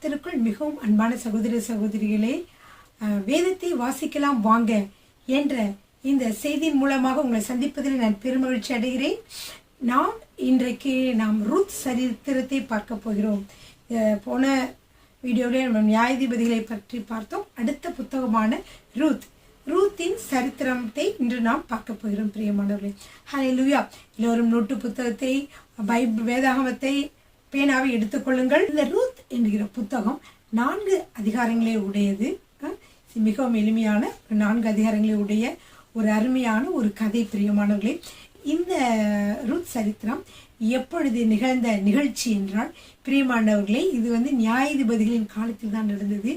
கர்த்தருக்குள் மிகவும் அன்பான சகோதர சகோதரிகளே, வேதத்தை வாசிக்கலாம் வாங்க என்ற இந்த செய்தியின் மூலமாக உங்களை சந்திப்பதில் நான் பெருமகிழ்ச்சி அடைகிறேன். இன்றைக்கு நாம் ரூத் சரித்திரத்தை பார்க்க போகிறோம். போன வீடியோவில் நம்ம நியாயாதிபதிகளை பற்றி பார்த்தோம். அடுத்த புத்தகமான ரூத்தின் சரித்திரத்தை இன்று நாம் பார்க்க போகிறோம். பிரியமானவர்களே, ஹல்லேலூயா. எல்லோரும் நோட்டு புத்தகத்தை, பைபிள் வேதாகமத்தை, பேனாவை எடுத்துக்கொள்ளுங்கள். இந்த ரூத் என்கிற புத்தகம் 4 அதிகாரங்களே உடையது. மிகவும் எளிமையான 4 அதிகாரங்களே உடைய ஒரு அருமையான ஒரு கதை. பிரியமானவர்களே, இந்த ரூத் சரித்திரம் எப்பொழுது நிகழ்ந்த நிகழ்ச்சி என்றால், பிரியமானவர்களே, இது நியாயாதிபதிகளின் காலத்தில் தான் நடந்தது.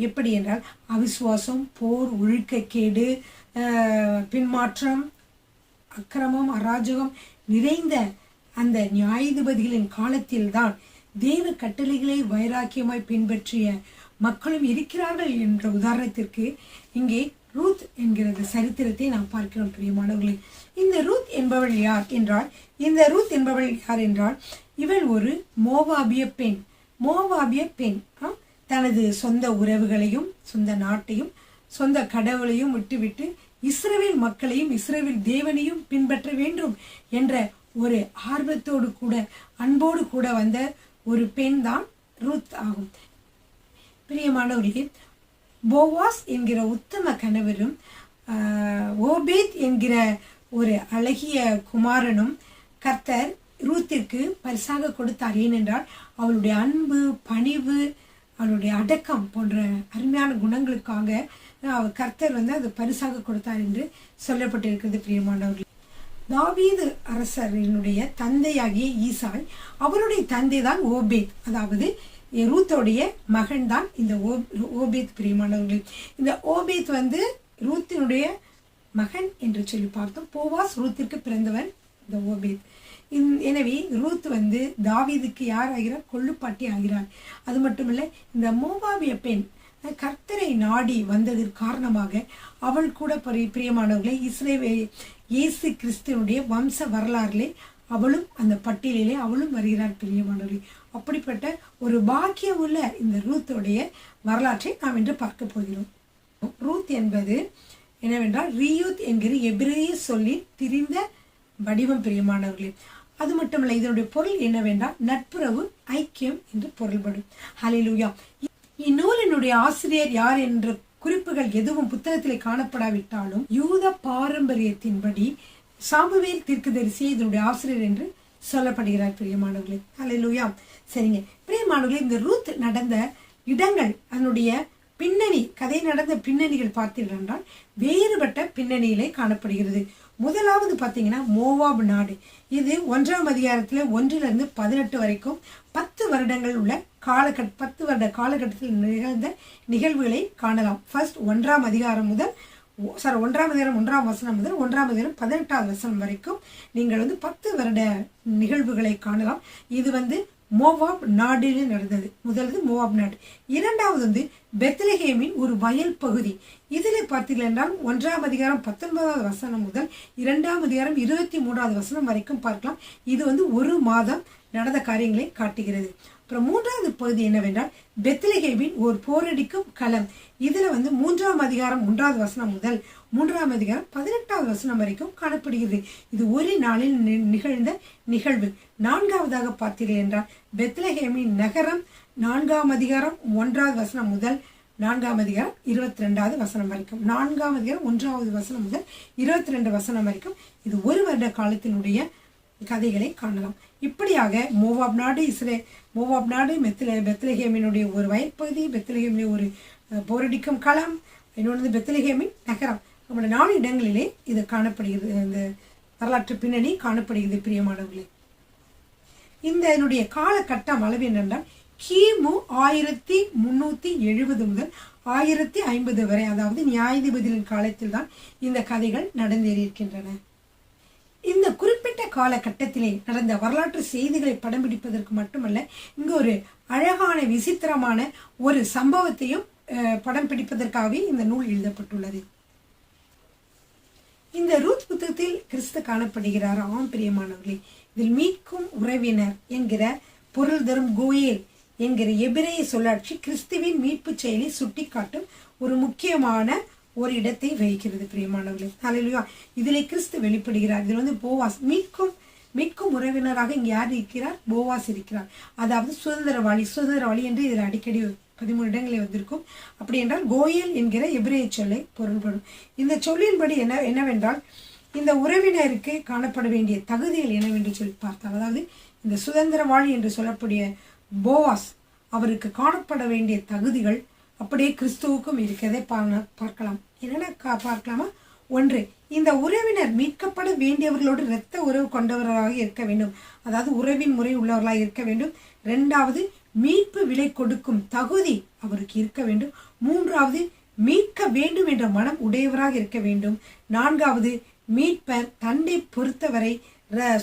எப்படி என்றால், அவிசுவாசம், போர், ஒழுக்கக்கேடு, பின்மாற்றம், அக்கிரமம், அராஜகம் நிறைந்த அந்த நியாயாதிபதிகளின் காலத்தில் தான் தேவ கட்டளைகளை வைராக்கியமாய் பின்பற்றிய மக்களும் இருக்கிறார்கள் என்ற உதாரணத்திற்கு இங்கே ரூத் என்கிற சரித்திரத்தை நாம் பார்க்கிறோம். பிரியமானவர்களே, இந்த ரூத் என்பவள் யார் என்றால் இவள் ஒரு மோவாபிய பெண். தனது சொந்த உறவுகளையும் சொந்த நாட்டையும் சொந்த கடவுளையும் விட்டுவிட்டு இஸ்ரவேல் மக்களையும் இஸ்ரவேல் தேவனையும் பின்பற்ற வேண்டும் என்ற ஒரு ஆர்வத்தோடு கூட அன்போடு கூட வந்த ஒரு பெண் தான் ரூத் ஆகும். பிரியமானவர்களே, போவாஸ் என்கிற உத்தம கணவரும் ஓபேத் என்கிற ஒரு அழகிய குமாரனும் கர்த்தர் ரூத்திற்கு பரிசாக கொடுத்தார். ஏனென்றால் அவளுடைய அன்பு, பணிவு, அவளுடைய அடக்கம் போன்ற அருமையான குணங்களுக்காக கர்த்தர் அது பரிசாக கொடுத்தார் என்று சொல்லப்பட்டிருக்கிறது. பிரியமானவர்களே, தாவீது அரசரினுடைய தந்தையாகிய ஈசாய், அவருடைய தந்தை தான் ஓபேத், அதாவது ரூத்தோடைய மகன் தான் இந்த ஓபேத். பிரியமானவர்கள், இந்த ஓபேத் ரூத்தினுடைய மகன் என்று சொல்லி பார்த்தோம். போவாஸ் ரூத்திற்கு பிறந்தவன் இந்த ஓபேத். எனவே ரூத் தாவீதுக்கு யார் ஆகிறார்? கொள்ளுப்பாட்டி ஆகிறார். அது மட்டுமில்லை, இந்த மோவாபிய பெண் கர்த்தரை நாடி வந்ததற்கு காரணமாக அவள் கூட பிரியமானவர்களே, இயேசு கிறிஸ்துவனுடைய வம்ச வரலாறுலே அவளும் அந்த பட்டியலிலே அவளும் வருகிறார். பிரியமானவர்களே, அப்படிப்பட்ட ஒரு பாக்கியம் உள்ள இந்த ரூத்தோடைய வரலாற்றை நாம் இன்று பார்க்க போகிறோம். ரூத் என்பது என்னவென்றால் ரியூத் என்கிற எபிரேய சொல்லின் திரிந்த வடிவம். பிரியமானவர்களே, அது மட்டுமல்ல, இதனுடைய பொருள் என்னவென்றால் நட்புறவு, ஐக்கியம் என்று பொருள்படும். ஹல்லேலூயா. இந்நூலினுடைய ஆசிரியர் யார் என்ற குறிப்புகள் எதுவும் புத்தகத்திலே காணப்படாவிட்டாலும் யூத பாரம்பரியத்தின்படி சாமுவேல் தீர்க்கதரிசி இதனுடைய ஆசிரியர் என்று சொல்லப்படுகிறார். பிரியமானவர்களே, ஹல்லேலூயா. சரிங்க பிரியமானவர்களே, இந்த ரூத் நடந்த இடங்கள், அதனுடைய பின்னணி, கதை நடந்த பின்னணிகள் பார்த்தீர்கள் என்றால் வேறுபட்ட பின்னணியிலே காணப்படுகிறது. முதலாவது பார்த்தீங்கன்னா மோவாப் நாடு. இது 1ஆம் அதிகாரத்தில் 1 to 18 வரைக்கும் 10 வருடங்கள் உள்ள 10 வருட காலகட்டத்தில் நிகழ்ந்த நிகழ்வுகளை காணலாம். ஃபர்ஸ்ட் 1ஆம் அதிகாரம் 1ஆம் வசனம் முதல் 1ஆம் அதிகாரம் 18வது வசனம் வரைக்கும் நீங்கள் 10 வருட நிகழ்வுகளை காணலாம். இது மோவாப் நாடில் நடந்தது. முதல்வது மோவாப் நாடு. இரண்டாவது பெத்லஹேமின் ஒரு வயல் பகுதி. இதில் பார்த்தீர்கள் என்றால் 1ஆம் அதிகாரம் 19வது வசனம் முதல் 2ஆம் அதிகாரம் 23வது வசனம் வரைக்கும் பார்க்கலாம். இது 1 மாதம் நடந்த காரியங்களை காட்டுகிறது. அப்புறம் 3வது பகுதி என்னவென்றால் பெத்லஹேமின் ஒரு போரடிக்கும் களம். இதுல 3ஆம் அதிகாரம் 1வது வசனம் முதல் 3ஆம் அதிகாரம் 18வது வசனம் வரைக்கும் காணப்படுகிறது. இது ஒரு நாளில் நிகழ்ந்த நிகழ்வு. 4வதாக பார்த்தீர்கள் என்றால் பெத்லஹேமின் நகரம். 4ஆம் அதிகாரம் 1வது வசனம் முதல் 4ஆம் அதிகாரம் 22வது வசனம் வரைக்கும். 4ஆம் அதிகாரம் 1வது வசனம் முதல் 22 வசனம் வரைக்கும் இது 1 வருட காலத்தினுடைய கதைகளை காணலாம். இப்படியாக மோவாப் நாடு, பெத்லஹேமினுடைய ஒரு வயற்பகுதி, பெத்லஹேமிலே ஒரு போரடிக்கும் களம், இன்னொன்று பெத்லஹேமின் நகரம். நம்முடைய 4 இடங்களிலே இது காணப்படுகிறது. இந்த வரலாற்று பின்னணி காணப்படுகிறது. பிரியமானவர்களே, இதனுடைய காலகட்டம் அளவு என்னென்றால் கிமு 1370 முதல் 1050 வரை, அதாவது நியாயாதிபதிகளின் காலத்தில் தான் இந்த கதைகள் நடந்தேறியிருக்கின்றன. இந்த குறிப்பிட்ட காலகட்டத்திலே நடந்த வரலாற்று செய்திகளை படம் பிடிப்பதற்கு மட்டுமல்ல, இங்கு ஒரு அழகான விசித்திரமான ஒரு சம்பவத்தையும் படம் பிடிப்பதற்காகவே இந்த நூல் எழுதப்பட்டுள்ளது. இந்த ரூத் புத்தகத்தில் கிறிஸ்து காணப்படுகிறார். ஆம் பிரியமானவர்களே, இதில் மீட்கும் உறவினர் என்கிற பொருள் தரும் கோயேல் என்கிற எபிரேய சொல்லாட்சி கிறிஸ்துவின் மீட்பு செயலை சுட்டி காட்டும் ஒரு முக்கியமான ஒரு இடத்தை வகிக்கிறது பிரியமானவர்களே. ஹல்லேலூயா. இதிலே கிறிஸ்து வெளிப்படுகிறார். இதில் போவாஸ் மீட்கும் உறவினராக இங்கே யார் இருக்கிறார்? போவாஸ் இருக்கிறார். அதாவது சுதந்திரவாளி என்று இதில் அடிக்கடி 13 இடங்களில் வந்திருக்கும். அப்படி என்றால் கோயல் என்கிற எபிரேய சொல்லை பொருள்படும். இந்த சொல்லின்படி என்னவென்றால் இந்த உறவினருக்கு காணப்பட வேண்டிய தகுதிகள் என்னவென்று சொல்லி பார்த்தால், அதாவது இந்த சுதந்திரவாளி என்று சொல்லக்கூடிய போவாஸ் அவருக்கு காணப்பட வேண்டிய தகுதிகள் அப்படியே கிறிஸ்துவுக்கும் இருக்கிறதை பார்க்கலாம். என்னென்ன பார்க்கலாமா? ஒன்று, இந்த உறவினர் மீட்கப்பட வேண்டியவர்களோடு இரத்த உறவு கொண்டவர்களாக இருக்க வேண்டும், அதாவது உறவின் முறை உள்ளவர்களாக இருக்க வேண்டும். 2வது, மீட்பு விலை கொடுக்கும் தகுதி அவருக்கு இருக்க வேண்டும். 3வது, மீட்க வேண்டும் என்ற மனம் உடையவராக இருக்க வேண்டும். 4வது, மீட்பர் தன்னை பொறுத்தவரை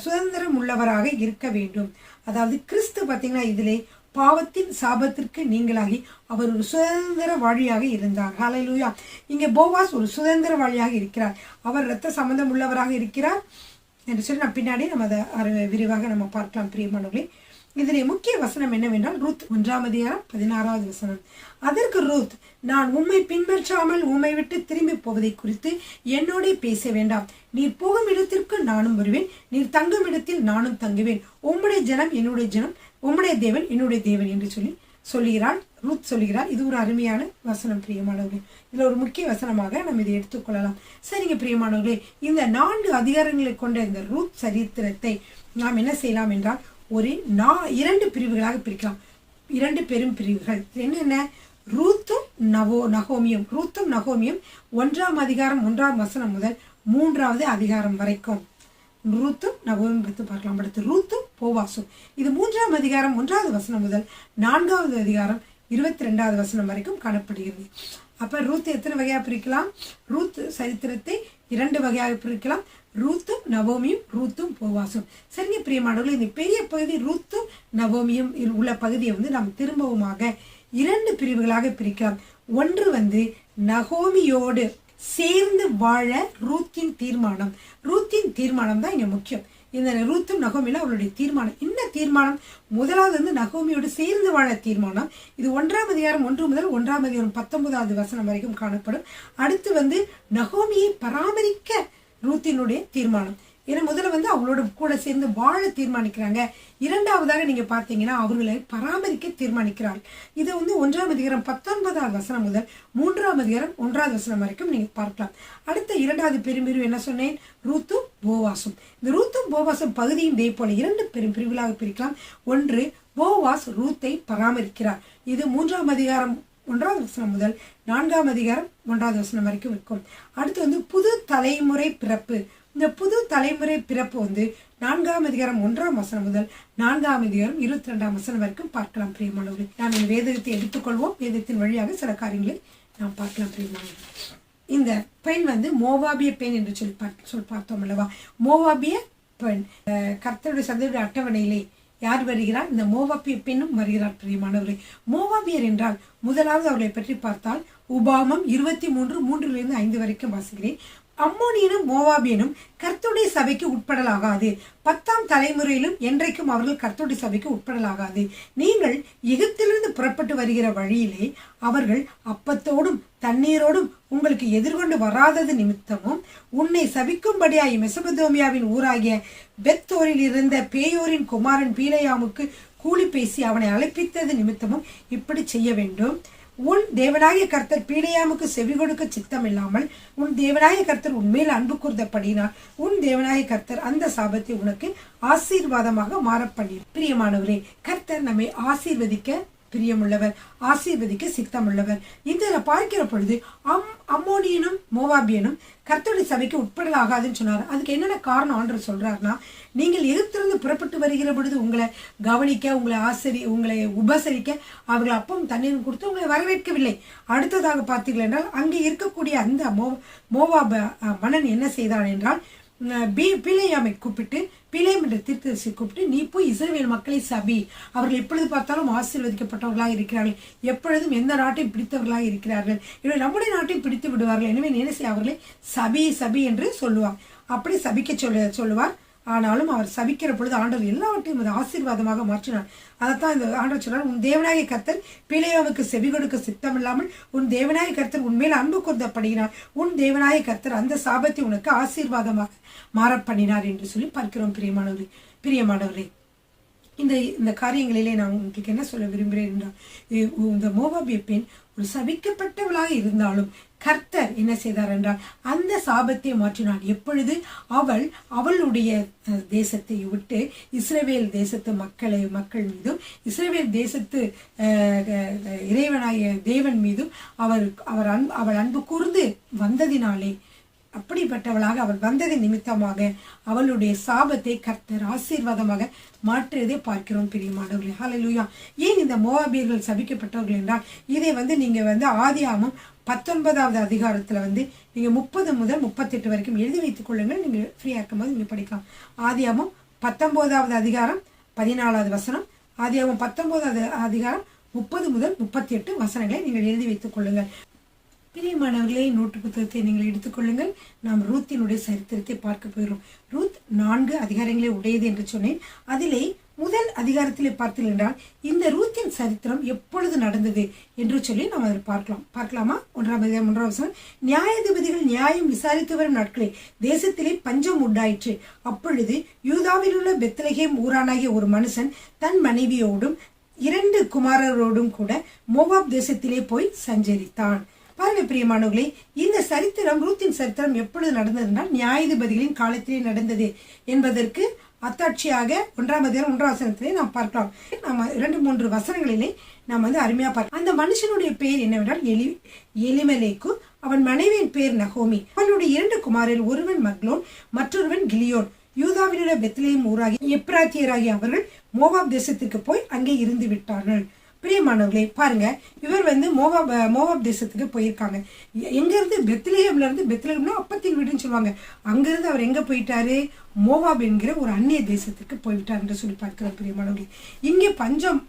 சுதந்திரம் உள்ளவராக இருக்க வேண்டும். அதாவது கிறிஸ்து பார்த்தீங்கன்னா இதிலே பாவத்தின் சாபத்திற்கு நீங்களாகி அவர் ஒரு சுதந்திர வாழியாக இருந்தார். ஹல்லேலூயா. இங்கே போவாஸ் ஒரு சுதந்திர வாழியாக இருக்கிறார். அவர் இரத்த சம்பந்தம் உள்ளவராக இருக்கிறார் என்று சொல்லி நான் பின்னாடி நம்ம அதை விரிவாக நம்ம பார்க்கலாம் பிரியமானவர்களே. இதிலே முக்கிய வசனம் என்னவென்றால் ரூத் 1:16 வசனம். அதற்கு ரூத், நான் உம்மை பின்பற்றாமல் உம்மை விட்டு திரும்பி போவதை குறித்து என்னோட பேச வேண்டாம். நீர் போகும் இடத்திற்கு நானும் வருவேன், நீர் தங்கும் இடத்தில் நானும் தங்குவேன். உம்முடைய ஜனம் என்னுடைய ஜனம், உம்முடைய தேவன் என்னுடைய தேவன் என்று சொல்லுகிறாள் ரூத் சொல்லுகிறார். இது ஒரு அருமையான வசனம் பிரியமானவர்களே. இதுல ஒரு முக்கிய வசனமாக நம்ம இதை எடுத்துக்கொள்ளலாம். சரிங்க பிரியமானவர்களே, இந்த 4 அதிகாரங்களை கொண்ட இந்த ரூத் சரித்திரத்தை நாம் என்ன செய்யலாம் என்றால் ஒரு 2 பிரிவுகளாக பிரிக்கலாம். 2 பெரும் பிரிவுகள் என்னென்ன? ரூத்தும் நகோமியும். ரூத்தும் நகோமியும் 1ஆம் அதிகாரம் 1ஆம் வசனம் முதல் 3வது அதிகாரம் வரைக்கும் ரூத்தும் நகோமியும் பற்றி பார்க்கலாம். அடுத்து ரூத்தும் போவாசும். இது 3ஆம் அதிகாரம் 1வது வசனம் முதல் 4வது அதிகாரம் 22வது வசனம் வரைக்கும் காணப்படுகிறது. அப்ப ரூத் எத்தனை வகையாக பிரிக்கலாம்? ரூத் சரித்திரத்தை 2 வகையாக பிரிக்கலாம். ரூத்தும் நவோமியும், ரூத்தும் போவாசும். சரிங்க பிரியமானவர்களே, இந்த பெரிய பகுதி ரூத்தும் நவோமியும் உள்ள பகுதியை நாம் திரும்பவுமாக 2 பிரிவுகளாக பிரிக்கலாம். ஒன்று நகோமியோடு சேர்ந்து வாழ ரூத்தின் தீர்மானம். ரூத்தின் தீர்மானம் தான் இங்க முக்கியம். இந்த ரூத்தும் நகோமியில அவருடைய தீர்மானம். என்ன தீர்மானம்? முதலாவது நகோமியோடு சேர்ந்து வாழ தீர்மானம். இது 1ஆம் அதிகாரம் 1 முதல் 1ஆம் அதிகாரம் 19வது வசனம் வரைக்கும் காணப்படும். அடுத்து நகோமியை பராமரிக்க ரூத்தினுடைய தீர்மானம். ஏன்னா முதல்ல அவங்களோட கூட சேர்ந்து வாழ தீர்மானிக்கிறாங்க. 2வதாக நீங்க பார்த்தீங்கன்னா அவர்களை பராமரிக்க தீர்மானிக்கிறாள். இதை 1ஆம் அதிகாரம் 19வது வசனம் முதல் 3ஆம் அதிகாரம் 1வது வசனம் வரைக்கும் நீங்க பார்க்கலாம். அடுத்த 2வது பெரும்பிரிவு என்ன சொன்னேன்? ரூத்தும் போவாசும். இந்த ரூத்தும் போவாசும் பகுதியும் இதே போல 2 பெரும் பிரிவுகளாக பிரிக்கலாம். ஒன்று, போவாஸ் ரூத்தை பராமரிக்கிறார். இது 3ஆம் அதிகாரம் 1வது வசனம் முதல் 4ஆம் அதிகாரம் 1வது வசனம் வரைக்கும் இருக்கும். அடுத்து புது தலைமுறை பிறப்பு. இந்த புது தலைமுறை பிறப்பு 4ஆம் அதிகாரம் 1ஆம் வசனம் முதல் 4ஆம் அதிகாரம் 22ஆம் வசனம் வரைக்கும் பார்க்கலாம் பிரியமானவர்களே. நாம் இந்த வேதத்தை எடுத்துக்கொள்வோம். வேதத்தின் வழியாக சில காரியங்களை நாம் பார்க்கலாம் பிரியமானவர்களே. இந்த பெண் மோவாபிய பெண் என்று சொல்லி பார்த்தோம் அல்லவா? மோவாபிய பெண் கர்த்தருடைய சந்ததியுடைய அட்டவணையிலே யார் வருகிறார்? இந்த மோவாபிய பெண்ணும் வருகிறார் பிரியமானவர்களே. மோவாபியர் என்றால் முதலாவது அவர்களை பற்றி பார்த்தால் உபாகமம் 23:3-5 வரைக்கும் வாசிக்கிறேன். அம்மோனியனும் மோவாபியனும் கர்த்தருடைய சபைக்கு உட்படலாகாது. 10ஆம் தலைமுறையிலும் என்றைக்கும் அவர்கள் கர்த்தருடைய சபைக்கு உட்படலாகாது. நீங்கள் எகிப்திலிருந்து புறப்பட்டு வருகிற வழியிலே அவர்கள் அப்பத்தோடும் தண்ணீரோடும் உங்களுக்கு எதிர்கொண்டு வராதது நிமித்தமும் உன்னை சபிக்கும்படியாய் மெசபதோமியாவின் ஊராகிய பெத்தோரில் இருந்த பேயோரின் குமாரன் பீலேயாமுக்கு கூலி பேசி அவனை அழைப்பித்தது நிமித்தமும் இப்படி செய்ய வேண்டும். உன் தேவனாகிய கர்த்தர் பீலேயாமுக்கு செவி கொடுக்க சித்தம் இல்லாமல் உன் தேவனாகிய கர்த்தர் உன்மேல் அன்பு கூர்ந்தபடினால் உன் தேவனாகிய கர்த்தர் அந்த சாபத்தை உனக்கு ஆசீர்வாதமாக மாறப்பண்ணி. பிரியமானவரே, கர்த்தர் நம்மை ஆசீர்வதிக்க பிரியமுள்ளவர், ஆசீர்வதிக்க சித்தமுள்ளவர். இதில் பார்க்கிற பொழுது அம்மோனியனும் மோவாபியனும் கர்த்தருடைய சபைக்கு உட்படலாகாதுன்னு சொன்னார். அதுக்கு என்னென்ன காரணம் ஆண்டவர் சொல்றாருன்னா, நீங்கள் எகிப்திலிருந்து புறப்பட்டு வருகிற பொழுது உங்களை கவனிக்க, உங்களை உபசரிக்க அவர்கள் அப்பம் தண்ணீரும் கொடுத்து உங்களை வரவேற்கவில்லை. அடுத்ததாக பார்த்தீர்கள் என்றால் அங்கே இருக்கக்கூடிய அந்த மோவாப மன்னன் என்ன செய்தான் என்றால் பீலேயாமை கூப்பிட்டு, பீலேயம் என்ற தீர்க்கதரிசியை கூப்பிட்டு, நீ போய் இஸ்ரவேல் மக்களை சபி, அவர்கள் எப்பொழுது பார்த்தாலும் ஆசீர்வதிக்கப்பட்டவர்களாக இருக்கிறார்கள், எப்பொழுதும் எந்த நாட்டையும் பிடித்தவர்களாக இருக்கிறார்கள், இவர்கள் நம்முடைய நாட்டையும் பிடித்து விடுவார்கள், எனவே என்ன செய்ய அவர்களை சபி சபி என்று சொல்லுவார். அப்படி சபிக்க சொல்லுவார். ஆனாலும் அவர் சபிக்கிற பொழுது ஆண்டவர் எல்லாவற்றையும் அது ஆசீர்வாதமாக மாற்றினார். அதைத்தான் இந்த ஆண்டவர் சொன்னார், உன் தேவனாகிய கர்த்தர் பிலேயாமுக்கு செவி கொடுக்க சித்தம் இல்லாமல் உன் தேவனாகிய கர்த்தர் உன்மேல் அன்பு கூர்ந்தபடியினார் உன் தேவனாகிய கர்த்தர் அந்த சாபத்தை உனக்கு ஆசீர்வாதமாக மாற பண்ணினார் என்று சொல்லி பார்க்கிறோம். பிரியமானவரே, இந்த காரியங்களிலே நான் உங்களுக்கு என்ன சொல்ல விரும்புகிறேன் என்றால், இந்த மோவாபிய பெண் ஒரு சபிக்கப்பட்டவளாக இருந்தாலும் கர்த்தர் என்ன செய்தார் என்றால் அந்த சாபத்தை மாற்றினார். எப்பொழுது அவளுடைய தேசத்தை விட்டு இஸ்ரவேல் தேசத்து மக்கள் மீதும் இஸ்ரவேல் தேசத்து இறைவனாகிய தேவன் மீதும் அவள் அன்பு கூர்ந்து வந்ததினாலே, அப்படிப்பட்டவளாக அவள் வந்தது நிமித்தமாக அவளுடைய சாபத்தை கர்த்தர் ஆசீர்வாதமாக மாற்றியதை பார்க்கிறோம். பிரியமானவர்களே, ஹல்லேலூயா. ஏன் இந்த மோவாபியர்கள் சபிக்கப்பட்டவர்கள் என்றால், இதை நீங்க ஆதியாகமம் 19வது அதிகாரத்துல நீங்க 30 முதல் 38 வரைக்கும் எழுதி வைத்துக் கொள்ளுங்கள். நீங்க ஃப்ரீயா இருக்கும்போது நீங்க படிக்கலாம். ஆதியாகமம் 19வது அதிகாரம் 14வது வசனம், ஆதியாகமம் 19வது அதிகாரம் 30 முதல் 38 வசனங்களை நீங்கள் எழுதி வைத்துக் கொள்ளுங்கள். பிரியமானவர்களே, நோட்டு புத்தகத்தை நீங்கள் எடுத்துக்கொள்ளுங்கள். நாம் ரூத்தினுடைய சரித்திரத்தை பார்க்க போகிறோம். ரூத் 4 அதிகாரங்களே உடையது என்று சொன்னேன். அதிலே முதல் அதிகாரத்திலே பார்த்தீர்கள் என்றால் இந்த ரூத்தின் சரித்திரம் எப்பொழுது நடந்தது என்று சொல்லி நாம் அதை பார்க்கலாமா? 1ஆம் அதிகாரம் 1ஆம் வசனம், நியாயாதிபதிகள் நியாயம் விசாரித்து வரும் நாட்களில் தேசத்திலே பஞ்சம் உண்டாயிற்று. அப்பொழுது யூதாவில் உள்ள பெத்லகேம் ஊரானாகிய ஒரு மனுஷன் தன் மனைவியோடும் 2 குமாரரோடும் கூட மோவாப் தேசத்திலே போய் சஞ்சரித்தான். பாருங்க பிரியமானவர்களே, இந்த சரித்திரம் ரூத்தின் சரித்திரம் எப்பொழுது நடந்தது என்றால் நியாயாதிபதிகளின் காலத்திலே நடந்தது என்பதற்கு அத்தாட்சியாக 1ஆம் அதிகாரம் 1ஆம் வசனத்திலே நாம் பார்க்கலாம். நம்ம 2-3 வசனங்களிலே நாம் அருமையா பார்க்கலாம். அந்த மனுஷனுடைய பெயர் என்னவென்றால் எலிமெலேக்கு, அவன் மனைவியின் பெயர் நகோமி. அவனுடைய 2 குமாரில் ஒருவன் மக்லோன், மற்றொருவன் கிலியோன். யூதாவிலுள்ள பெத்லகேம் ஊராகி எப்ராத்தியராகிய அவர்கள் மோவாப் தேசத்துக்கு போய் அங்கே இருந்து விட்டார்கள். பிரியமானவர்களே, பாருங்க, இவர் மோவாப் தேசத்துக்கு போயிருக்காங்க. எங்க இருந்து? பெத்லகேம்ல இருந்து. பெத்லகேம்னா அப்பத்தின் வீடுன்னு சொல்லுவாங்க. அங்கிருந்து அவர் எங்க போயிட்டாரு? மோவாப் என்கிற ஒரு அந்நிய தேசத்துக்கு போய்விட்டார் என்று சொல்லி பார்க்கிறோம். பிரியமானவர்களே, இங்கே பஞ்சம்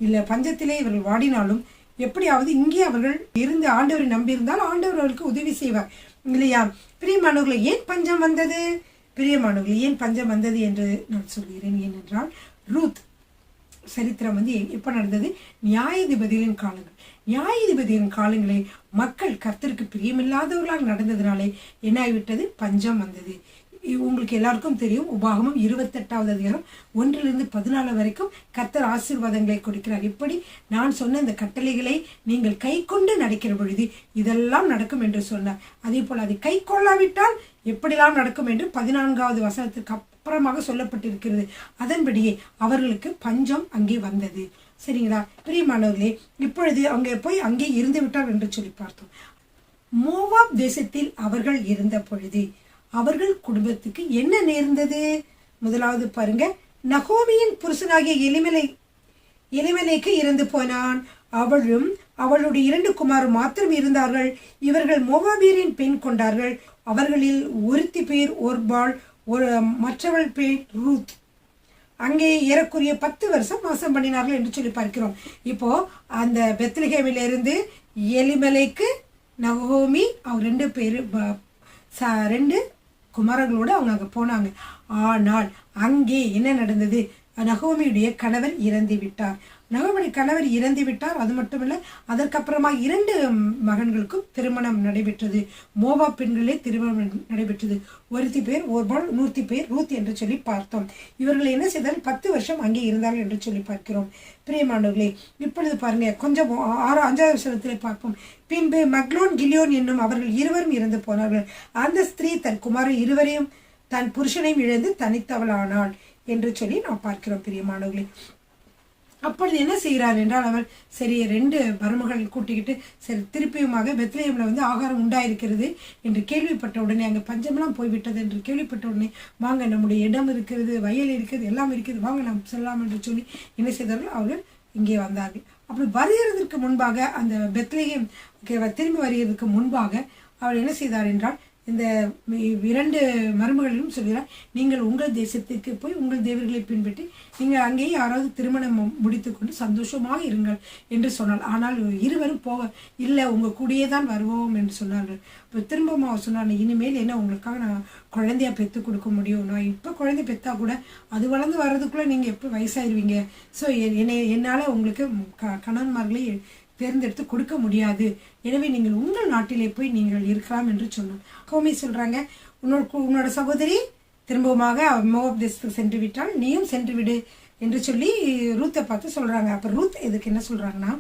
இல்ல, பஞ்சத்திலே இவர்கள் வாடினாலும் எப்படியாவது இங்கே அவர்கள் இருந்து ஆண்டவரை நம்பி இருந்தால் ஆண்டவர் அவர்களுக்கு உதவி செய்வார் இல்லையா? பிரியமானவர்களே, ஏன் பஞ்சம் வந்தது? பிரியமானவர்களே, ஏன் பஞ்சம் வந்தது என்று நான் சொல்கிறேன். ஏனென்றால் ரூத் சரித்திரம் எப்ப நடந்தது? நியாயாதிபதிகளின் காலங்கள். நியாயாதிபதியின் காலங்களில் மக்கள் கர்த்தருக்கு பிரியமில்லாதவர்களாக நடந்ததுனாலே என்ன ஆகிவிட்டது? பஞ்சம் வந்தது. உங்களுக்கு எல்லாருக்கும் தெரியும், உபாகமம் 28வது அதிகாரம் 1லிருந்து 14 வரைக்கும் கர்த்தர் ஆசீர்வாதங்களை கொடுக்கிறார். இப்படி நான் சொன்ன இந்த கட்டளைகளை நீங்கள் கை கொண்டு நடக்கிற பொழுது இதெல்லாம் நடக்கும் என்று சொன்னார். அதே போல அதை கை கொள்ளாவிட்டால் எப்படிலாம் நடக்கும் என்று 14வது வசனத்திற்கு அப்புறமாக சொல்லப்பட்டிருக்கிறது. அதன்படியே அவர்களுக்கு பஞ்சம் அங்கே வந்தது. சரிங்களா? பிரியமானவர்களே, இப்பொழுது அங்கே போய் அங்கே இருந்து விட்டார் என்று சொல்லி பார்த்தோம். மோவாப் தேசத்தில் அவர்கள் இருந்த பொழுது அவர்கள் குடும்பத்துக்கு என்ன நேர்ந்தது? முதலாவது பாருங்க, நகோமியின் புருஷனாகிய எலிமெலேக்கு இறந்து போனான். அவளும் அவளுடைய 2 குமாரும் மாத்திரம் இருந்தார்கள். இவர்கள் மோவாபியரின் பெண் கொண்டார்கள். அவர்களில் ஒருத்தி பேர் ஒர்பாள், மற்றவள் பேர் ரூத். அங்கே ஏறக்குரிய 10 வருஷம் வாசம் பண்ணினார்கள் என்று சொல்லி பார்க்கிறோம். இப்போ அந்த பெத்லகேமில் இருந்து எலிமெலேக்கு, நகோமி, அவங்க 2 பேரு 2 குமாரர்களோடு அவங்க அங்கே போனாங்க. ஆனால் அங்கே என்ன நடந்தது? நகோமியுடைய கணவர் இறந்து விட்டார். நகோமியுடைய கணவர் இறந்து விட்டார். அது மட்டுமல்ல, அதற்கப்புறமா 2 மகன்களுக்கும் திருமணம் நடைபெற்றது. மோவாப் பெண்களே திருமணம் நடைபெற்றது. ஒருத்தி பேர் ஒர்பாள், 100 பேர் ரூத் என்று சொல்லி பார்த்தோம். இவர்கள் என்ன செய்தால் 10 வருஷம் அங்கே இருந்தார்கள் என்று சொல்லி பார்க்கிறோம். பிரியமானவர்களே, இப்பொழுது பாருங்க, கொஞ்சம் 5வது வசனத்திலே பார்ப்போம். பின்பு மக்லோன் கிலியோன் என்னும் அவர்கள் 2 இறந்து போனார்கள். அந்த ஸ்திரீ தன் குமாரன் 2 தன் புருஷனையும் இழந்து தனித்தவளானாள் என்று சொல்லி நாம் பார்க்கிறோம். பிரியமானவர்களே, அப்பொழுது என்ன செய்கிறார் என்றால், அவர் சரி 2 மருமகள் கூட்டிக்கிட்டு சரி திருப்பியுமாக பெத்லகேம்ல ஆகாரம் உண்டாயிருக்கிறது என்று கேள்விப்பட்ட உடனே, அங்கே பஞ்சமெல்லாம் போய்விட்டது என்று கேள்விப்பட்ட உடனே, வாங்க நம்முடைய இடம் இருக்கிறது, வயல் இருக்கிறது, எல்லாம் இருக்கிறது, வாங்க நாம் செல்லலாம் என்று சொல்லி என்ன செய்தார்கள்? அவர்கள் இங்கே வந்தார்கள். அப்படி வருகிறதுக்கு முன்பாக, அந்த பெத்லகேம் திரும்பி வருகிறதுக்கு முன்பாக அவர் என்ன செய்தார் என்றால், இந்த 2 மருமகளிலும் சொல்கிறார், நீங்கள் உங்கள் தேசத்திற்கு போய் உங்கள் தேவர்களை பின்பற்றி நீங்கள் அங்கேயே யாராவது திருமணம் முடித்துக்கொண்டு சந்தோஷமாக இருங்கள் என்று சொன்னாள். ஆனால் இருவரும் இல்லை உங்கள் கூடயே தான் வருவோம் என்று சொன்னார்கள். இப்போ திரும்பமா சொன்னாங்க, இனிமேல் என்ன உங்களுக்காக நான் குழந்தையா பெற்று கொடுக்க முடியும், நான் இப்போ குழந்தை பெற்றா கூட அது வளர்ந்து வர்றதுக்குள்ளே நீங்கள் எப்போ வயசாயிருவீங்க, ஸோ என்னால் உங்களுக்கு கணவன்மார்களை தேர்ந்தெடுத்து கொடுக்க முடியாது, எனவே நீங்கள் உங்கள் நாட்டிலே போய் நீங்கள் இருக்கலாம் என்று சொன்னார். கோமி சொல்கிறாங்க, உன்னோட சகோதரி திரும்பவுமாக மோவாப் தேசத்துக்கு சென்று விட்டால் நீயும் சென்று விடு என்று சொல்லி ரூத்தை பார்த்து சொல்கிறாங்க. அப்போ ரூத் இதுக்கு என்ன சொல்கிறாங்கன்னா,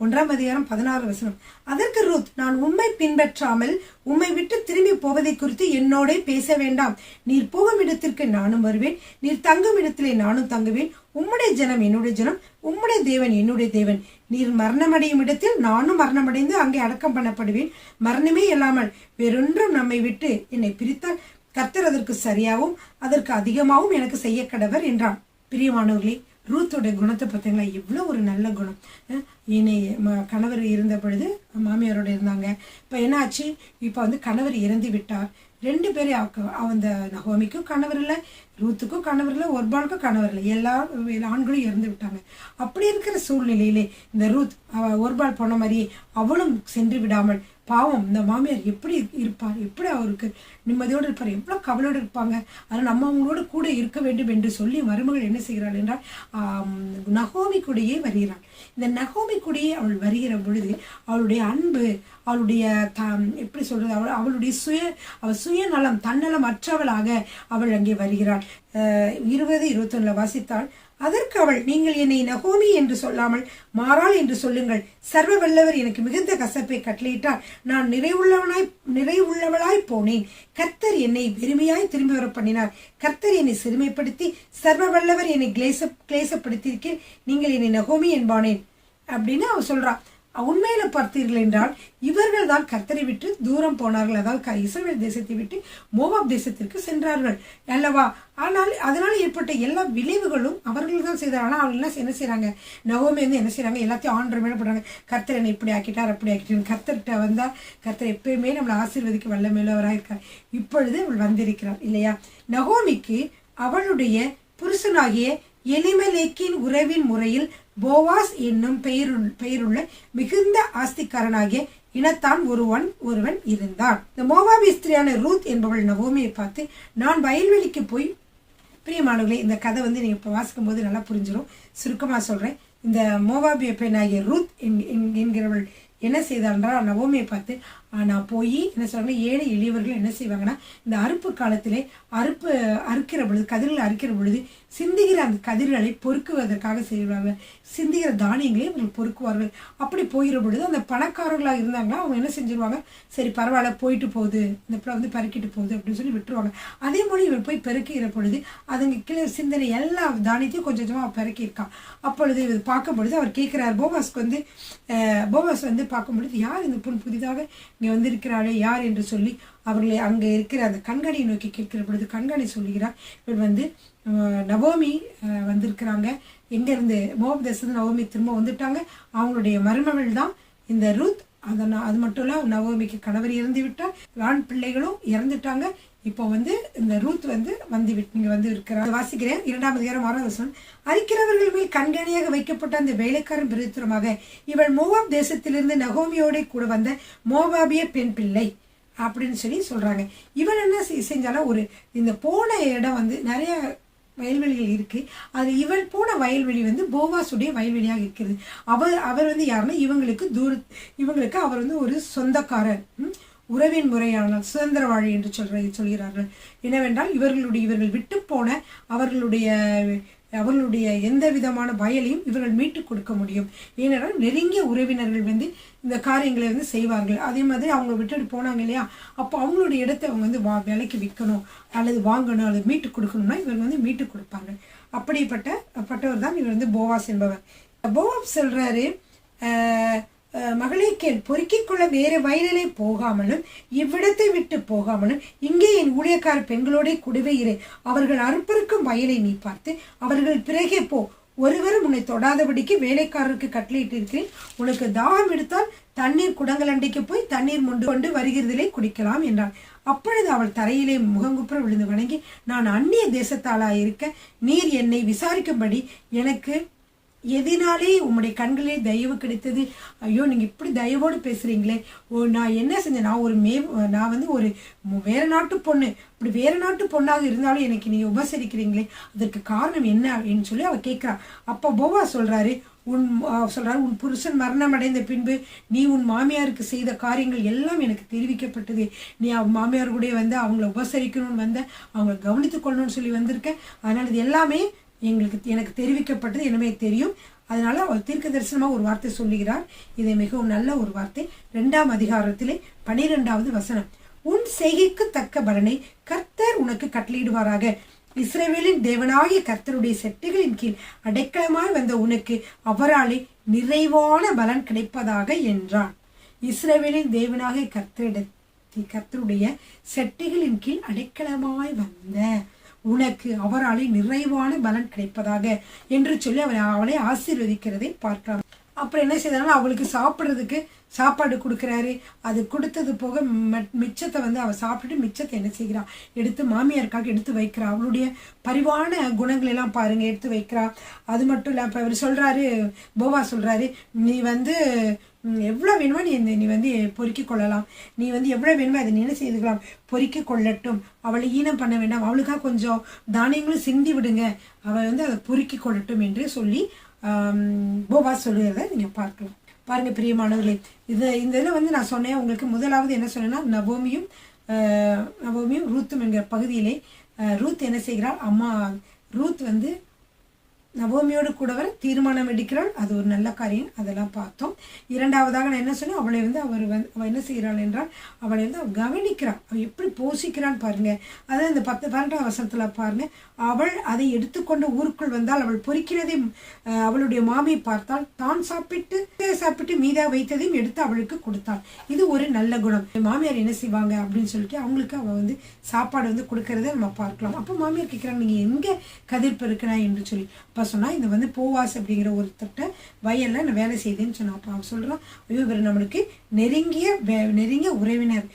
1:16 அதற்கு ரூத், நான் உம்மை பின்பற்றாமல் உம்மை விட்டு திரும்பி போவதை குறித்து என்னோட பேச வேண்டாம், நீர் போகும் இடத்திற்கு நானும் வருவேன், நீர் தங்கும் இடத்திலே நானும் தங்குவேன், உம்முடைய ஜனம் என்னுடைய ஜனம், உம்முடைய தேவன் என்னுடைய தேவன், நீர் மரணமடையும் இடத்தில் நானும் மரணமடைந்து அங்கே அடக்கம் பண்ணப்படுவேன், மரணமே இல்லாமல் வேறொன்றும் நம்மை விட்டு என்னை பிரித்தால் கர்த்தர் அதற்கு சரியாகவும் அதற்கு அதிகமாகவும் எனக்கு செய்ய கடவர் என்றான். பிரியமானவர்களே, ரூத்தோட குணத்தை பார்த்தீங்களா, எவ்வளோ ஒரு நல்ல குணம். என்னை கணவர் இருந்த பொழுது மாமியாரோட இருந்தாங்க, இப்போ என்ன ஆச்சு, இப்போ வந்து கணவர் இறந்து விட்டார், 2 பேரும் அந்த நகோமிக்கும் கணவர் இல்லை, ரூத்துக்கும் கணவர் இல்லை, ஒர்பாலுக்கும் கணவர் இல்லை, எல்லா ஆண்களும் இறந்து விட்டாங்க. அப்படி இருக்கிற சூழ்நிலையிலே இந்த ரூத் ஒர்பால் போன மாதிரியே அவளும் சென்று விடாமல், பாவம் இந்த மாமியார் எப்படி இருப்பார், எப்படி அவருக்கு நிம்மதியோடு இருப்பார், எவ்வளோ கவலோடு இருப்பாங்க, அதனால் நம்ம அவங்களோட கூட இருக்க வேண்டும் என்று சொல்லி மருமகள் என்ன செய்கிறாள் என்றால் நகோமி கூடையே வருகிறாள். இந்த நகோமி கூடையே அவள் வருகிற பொழுது அவளுடைய அன்பு, அவளுடைய எப்படி சொல்றது, அவளுடைய சுயநலம் தன்னலம் அற்றவளாக அவள் அங்கே வருகிறாள். 20-21 வாசித்தாள். அதற்கு அவள், நீங்கள் என்னை நகோமி என்று சொல்லாமல் மாறாள் என்று சொல்லுங்கள், சர்வ வல்லவர் எனக்கு மிகுந்த கசப்பை கட்டளையிட்டார், நான் நிறைவுள்ளவளாய் போனேன், கர்த்தர் என்னை பெருமையாய் திரும்பி வர பண்ணினார், கர்த்தர் என்னை சிறுமைப்படுத்தி சர்வ வல்லவர் என்னை கிளேசப்படுத்தியிருக்கேன், நீங்கள் என்னை நகோமி என்பானேன் அப்படின்னு அவள் சொல்றா. உண்மையில பார்த்தீர்கள் என்றால் இவர்கள் தான் கர்த்தரை விட்டு தூரம் போனார்கள், அதாவது இஸ்ரவேல் தேசத்தை விட்டு மோவாப் தேசத்திற்கு சென்றார்கள் அல்லவா. ஆனால் அதனால் ஏற்பட்ட எல்லா விளைவுகளும் அவர்கள் தான் செய்தார். ஆனால் அவர்கள் என்ன செய்யறாங்க, நகோமி வந்து என்ன செய்யறாங்க, எல்லாத்தையும் ஆண்டர் மேல போடுறாங்க, கர்த்தர் என்னை இப்படி ஆக்கிட்டார் அப்படி ஆக்கிட்டார், கர்த்தர்கிட்ட வந்தா கர்த்தர் எப்பயுமே நம்மளை ஆசீர்வதிக்க வல்ல மேலவராக இருக்கார், இப்பொழுது அவள் வந்திருக்கிறார் இல்லையா. நகோமிக்கு அவளுடைய புருஷனாகிய எலிமெலேக்கின் உறவின் முறையில் போவாஸ் என்னும் பெயருள்ள மிகுந்த ஆஸ்திக்காரனாகிய இனத்தான் ஒருவன் இருந்தான். இந்த மோவாபிய ஸ்திரியான ரூத் என்பவள் நகோமியை பார்த்து, நான் வயல்வெளிக்கு போய், பிரியமானவர்களே இந்த கதை வந்து நீங்க இப்போ வாசிக்கும் போது நல்லா புரிஞ்சிடும், சுருக்கமா சொல்றேன். இந்த மோவாபிய பெண்ணாகிய ரூத் என்கிறவள் என்ன செய்தாள்ன்றால் நகோமியை பார்த்து, நான் போய் என்ன சொல்றாங்கன்னா, ஏழை எளியவர்கள் என்ன செய்வாங்கன்னா, இந்த அறுப்பு காலத்திலே அறுக்கிற பொழுது, கதிர்கள் அறுக்கிற பொழுது சிந்துகிற அந்த கதிர்களை பொறுக்குவதற்காக செய்வாங்க, சிந்துகிற தானியங்களே இவர்கள் பொறுக்குவார்கள். அப்படி போகிற பொழுது அந்த பணக்காரர்களாக இருந்தாங்கன்னா அவங்க என்ன செஞ்சிருவாங்க, சரி பரவாயில்ல போயிட்டு போகுது, இந்த பிள்ளை வந்து பெருக்கிட்டு போகுது அப்படின்னு சொல்லி விட்டுருவாங்க. அதே மாதிரி இவர் போய் பெருக்கிற பொழுது அதுங்க கீழே சிந்தனை எல்லா தானியத்தையும் கொஞ்சம் கொஞ்சமாக பெருக்கியிருக்கான். அப்பொழுது இவர் பார்க்கும் பொழுது அவர் கேட்கிறார், போவாஸ் வந்து பார்க்கும் பொழுது, யார் இந்த பொண்ணு புதிதாக இங்கே வந்திருக்கிறாளே யார் என்று சொல்லி அவர்களை அங்கே இருக்கிற அந்த கண்காணியை நோக்கி கேட்கிற பொழுது கண்காணி சொல்லுகிறார், இவர் வந்து நவோமி வந்திருக்கிறாங்க, எங்கேருந்து மோவாப் தேசத்து நவோமி திரும்ப வந்துட்டாங்க, அவங்களுடைய மருமகள் தான் இந்த ரூத். அது மட்டும் இல்லை, நவோமிக்கு கணவர் இறந்து விட்டார், ஆண் பிள்ளைகளும் இறந்துட்டாங்க, இப்போ வந்து இந்த ரூத் வந்து இங்க வந்து இருக்கிறார். வாசிக்கிறேன் 2:6 அரிக்கிறவர்கள் மேல் கண்காணியாக வைக்கப்பட்ட அந்த வேலைக்காரன் பிரதித்திரமாக, இவள் மோவாப் தேசத்திலிருந்து நகோமியோட கூட வந்த மோவாபிய பெண் பிள்ளை அப்படின்னு சொல்லி சொல்றாங்க. இவள் என்ன செஞ்சாலும், இந்த போன இடம் வந்து நிறைய வயல்வெளிகள் இருக்கு, அது இவள் போன வயல்வெளி வந்து போவாசுடைய வயல்வெளியாக இருக்கிறது. அவர் வந்து யாருன்னா இவங்களுக்கு அவர் வந்து ஒரு சொந்தக்காரர், உறவின் முறையான சுதந்திரவாழி என்று சொல்கிறார்கள். என்னவென்றால் இவர்கள் விட்டு போன அவர்களுடைய எந்த விதமான வயலையும் இவர்கள் மீட்டு கொடுக்க முடியும். ஏனென்றால் நெருங்கிய உறவினர்கள் வந்து இந்த காரியங்களை வந்து செய்வார்கள். அதே மாதிரி அவங்க விட்டுட்டு போனாங்க இல்லையா, அப்போ அவங்களுடைய இடத்தை அவங்க வந்து விலைக்கு விற்கணும் அல்லது வாங்கணும் அல்லது மீட்டு கொடுக்கணும்னா இவர்கள் வந்து மீட்டு கொடுப்பாங்க. அப்படிப்பட்டவர் தான் இவர் வந்து போவாஸ் என்பவர். போவாஸ் சொல்றாரு, மகளே கேள், பொறுக்கிக் கொள்ள வேறு வயலிலே போகாமலும் இவ்விடத்தை விட்டு போகாமலும் இங்கே என் ஊழியக்கார பெண்களோட கூடவே இரு, அவர்கள் அறுப்பறுக்கும் வயலை நீ பார்த்து அவர்கள் பிறகே போ, ஒருவரும் உன்னை தொடாதபடிக்கு வேலைக்காரருக்கு கட்டளையிட்டிருக்கிறேன். உனக்கு தாகம் எடுத்தால் தண்ணீர் குடங்கள் அண்டைக்கு போய் தண்ணீர் மொண்டு கொண்டு வருகிறதிலே குடிக்கலாம் என்றாள். அப்பொழுது அவள் தரையிலே முகங்குப்புற விழுந்து வணங்கி, நான் அந்நிய தேசத்தாளாயிருக்க நீர் என்னை விசாரிக்கும்படி எனக்கு எதினாலே உம்முடைய கண்களே தயவு கிடைத்தது? ஐயோ, நீங்க இப்படி தயவோடு பேசுறீங்களே. நான் என்ன செஞ்சேன்? நான் வந்து ஒரு வேற நாட்டு பொண்ணு. இப்படி வேற நாட்டு பொண்ணாக இருந்தாலும் எனக்கு நீங்க உபசரிக்கிறீங்களே, அதற்கு காரணம் என்ன அப்படின்னு சொல்லி அவ கேட்கிறா. அப்ப போவாஸ் சொல்றாரு, உன் புருஷன் மரணம் அடைந்த பின்பு நீ உன் மாமியாருக்கு செய்த காரியங்கள் எல்லாம் எனக்கு தெரிவிக்கப்பட்டது. நீ மாமியார் கூட வந்து அவங்கள உபசரிக்கணும்னு வந்த, அவங்களை கவனித்துக் கொள்ளணும்னு சொல்லி வந்திருக்க. அதனால இது எல்லாமே எனக்கு தெரிவிக்கப்பட்டது, எனவே தெரியும். அதனால அவர் தீர்க்க தரிசனமா ஒரு வார்த்தை சொல்லுகிறார். இதை மிகவும் நல்ல ஒரு வார்த்தை. 2ஆம் அதிகாரத்திலே 12வது வசனம், உன் செய்கைக்கு தக்க பலனை கர்த்தர் உனக்கு கட்டளையிடுவாராக. இஸ்ரவேலின் தேவனாகிய கர்த்தருடைய செட்டைகளின் கீழ் அடைக்கலமாய் வந்த உனக்கு அவராலே நிறைவான பலன் கிடைப்பதாக என்றான். இஸ்ரவேலின் தேவனாகிய கர்த்தருடைய செட்டைகளின் கீழ் அடைக்கலமாய் வந்த உனக்கு அவராலே நிறைவான பலன் கிடைப்பதாக என்று சொல்லி அவளை ஆசீர்வதிக்கிறதை பார்க்கலாம். அப்புறம் என்ன செய்தாலும் அவளுக்கு சாப்பிட்றதுக்கு சாப்பாடு கொடுக்குறாரு. அது கொடுத்தது போக மிச்சத்தை வந்து அவள் சாப்பிட்டுட்டு மிச்சத்தை என்ன செய்கிறா, எடுத்து மாமியாருக்காக எடுத்து வைக்கிறா. அவளுடைய பரிவான குணங்கள் எல்லாம் பாருங்க, எடுத்து வைக்கிறா. அது மட்டும் இல்லை, இப்போ இவர் சொல்றாரு, போவா சொல்றாரு, நீ வந்து எவ்வளோ வேணுமோ நீ வந்து பொறுக்கி கொள்ளலாம். நீ வந்து எவ்வளோ வேணுமோ அதை நீ என்ன செய்துக்கலாம், பொறுக்கி கொள்ளட்டும். அவளை ஈனம் பண்ண வேண்டாம், அவளுக்காக கொஞ்சம் தானியங்களும் சிந்தி விடுங்க, அவள் வந்து அதை பொறுக்கி கொள்ளட்டும் என்று சொல்லி போவா சொல்லுகிறத நீங்க பார்க்கலாம். பாருங்க பிரியமானவர்களே, இந்த இதில் வந்து நான் சொன்னேன் உங்களுக்கு. முதலாவது என்ன சொன்னேன்னா, நவோமியும் ரூத்தும் என்கிற பகுதியிலே ரூத் என்ன செய்கிறாள், அம்மா ரூத் வந்து நவோமியோடு கூட வர தீர்மானம் எடுக்கிறாள். அது ஒரு நல்ல காரியம், அதெல்லாம் பார்த்தோம். இரண்டாவதாக நான் என்ன சொன்னேன், அவளை வந்து அவள் என்ன செய்கிறாள் என்றால், அவளை வந்து அவள் கவனிக்கிறாள். அவள் எப்படி போஷிக்கிறான்னு பாருங்க. அதாவது இந்த 12ஆம் வசனத்துல பாருங்க, அவள் அதை எடுத்துக்கொண்டு ஊருக்குள் வந்தால் அவள் பொறிக்கிறதை அவளுடைய மாமியை பார்த்தால் தான் சாப்பிட்டு மீதா வைத்ததையும் எடுத்து அவளுக்கு கொடுத்தாள். இது ஒரு நல்ல குணம். மாமியார் என்ன செய்வாங்க அப்படின்னு சொல்லிட்டு அவங்களுக்கு அவள் வந்து சாப்பாடு வந்து கொடுக்கறத நம்ம பார்க்கலாம். அப்போ மாமியார் கேட்குறாங்க, நீங்க எங்க கதிர் பெருக்கினா என்று சொல்லி. அப்போ சொன்னா, இந்த வந்து போவாஸ் அப்படிங்கிற ஒருத்தட்ட வயல்ல நான் வேலை செய்தேன்னு சொன்னா. அப்போ அவன் சொல்றான், ஐயோ இவர் நம்மளுக்கு நெருங்கிய உறவினர்,